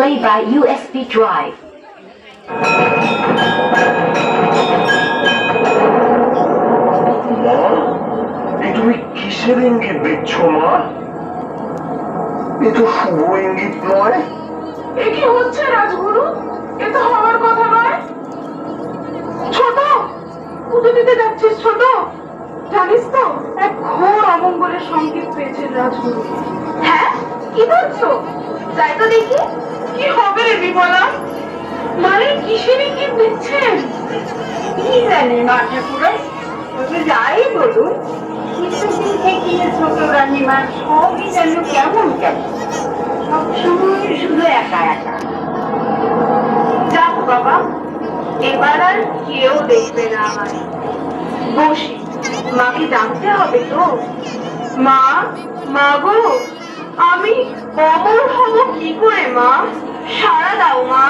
Play by USB drive. মা, এই তুমি কিসের ইঙ্গিত দিচ্ছ মা? এ তো শুভ ইঙ্গিত নয়। এ কি হচ্ছে রাজগুরু? এ তো হওয়ার কথা নয়। ছোট, পুজো দিতে যাচ্ছিস ছোট? জানিস তো এক ঘোর অমঙ্গলের সংকেত পেয়েছেন রাজগুরু। হ্যাঁ, কি বলছো? যাই তো দেখি। কি হবে রে বিমলা? মানে কিসের ইঙ্গিত দিচ্ছেন? কি জানি মা ঠাকুরা, তবে যাই বলুন, কিছুদিন থেকে ছোট রানীমার সবই যেন কেমন কেমন, সবসময় শুধু একা একা। যাক বাবা, এবার আর কেউ দেখবে না আমায়। বসি, মাকে ডাকতে হবে তো। মা, মা গো, আমি অমর হব কি করে মা? সাড়া দাও মা।